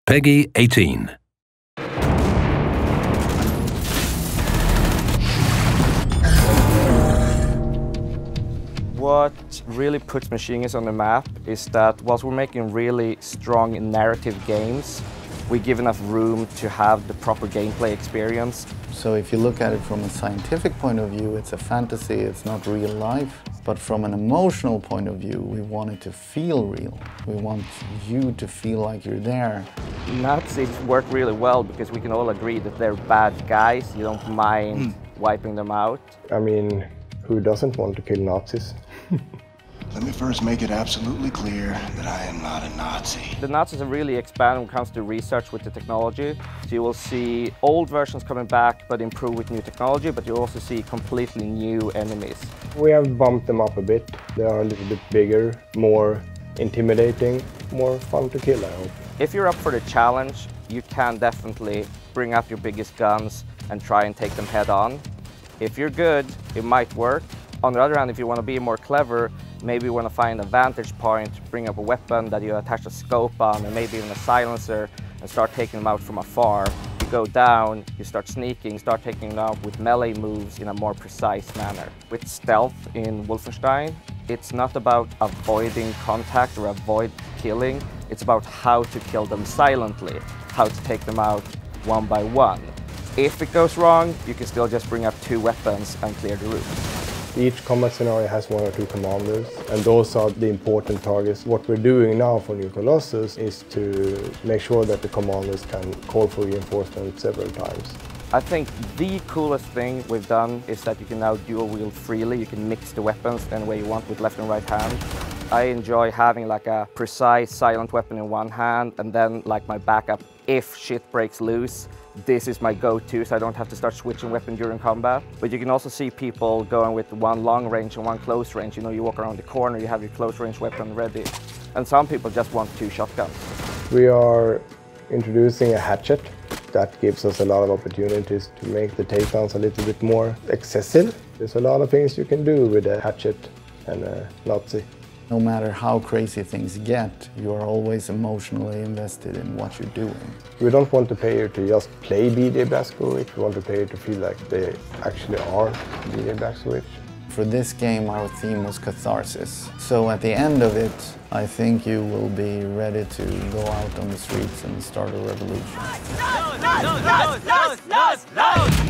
Peggy 18. What really puts MachineGames on the map is that whilst we're making really strong narrative games, we give enough room to have the proper gameplay experience. So if you look at it from a scientific point of view, it's a fantasy, it's not real life. But from an emotional point of view, we want it to feel real. We want you to feel like you're there. Nazis work really well because we can all agree that they're bad guys. You don't mind wiping them out. I mean, who doesn't want to kill Nazis? Let me first make it absolutely clear that I am not a Nazi. The Nazis have really expanded when it comes to research with the technology. So you will see old versions coming back but improved with new technology, but you also see completely new enemies. We have bumped them up a bit. They are a little bit bigger, more intimidating, more fun to kill, I hope. If you're up for the challenge, you can definitely bring out your biggest guns and try and take them head on. If you're good, it might work. On the other hand, if you want to be more clever, maybe you want to find a vantage point, bring up a weapon that you attach a scope on, and maybe even a silencer, and start taking them out from afar. You go down, you start sneaking, start taking them out with melee moves in a more precise manner. With stealth in Wolfenstein, it's not about avoiding contact or avoid killing, it's about how to kill them silently, how to take them out one by one. If it goes wrong, you can still just bring up two weapons and clear the room. Each combat scenario has one or two commanders, and those are the important targets. What we're doing now for New Colossus is to make sure that the commanders can call for reinforcement several times. I think the coolest thing we've done is that you can now dual wield freely. You can mix the weapons any way you want with left and right hand. I enjoy having like a precise silent weapon in one hand and then like my backup if shit breaks loose. This is my go-to, so I don't have to start switching weapon during combat. But you can also see people going with one long range and one close range. You know, you walk around the corner, you have your close range weapon ready. And some people just want two shotguns. We are introducing a hatchet. That gives us a lot of opportunities to make the takedowns a little bit more excessive. There's a lot of things you can do with a hatchet and a Nazi. No matter how crazy things get, you're always emotionally invested in what you're doing. We don't want the player to just play BJ Blazkowicz. We want the player to feel like they actually are BJ Blazkowicz. For this game, our theme was catharsis. So at the end of it, I think you will be ready to go out on the streets and start a revolution. No!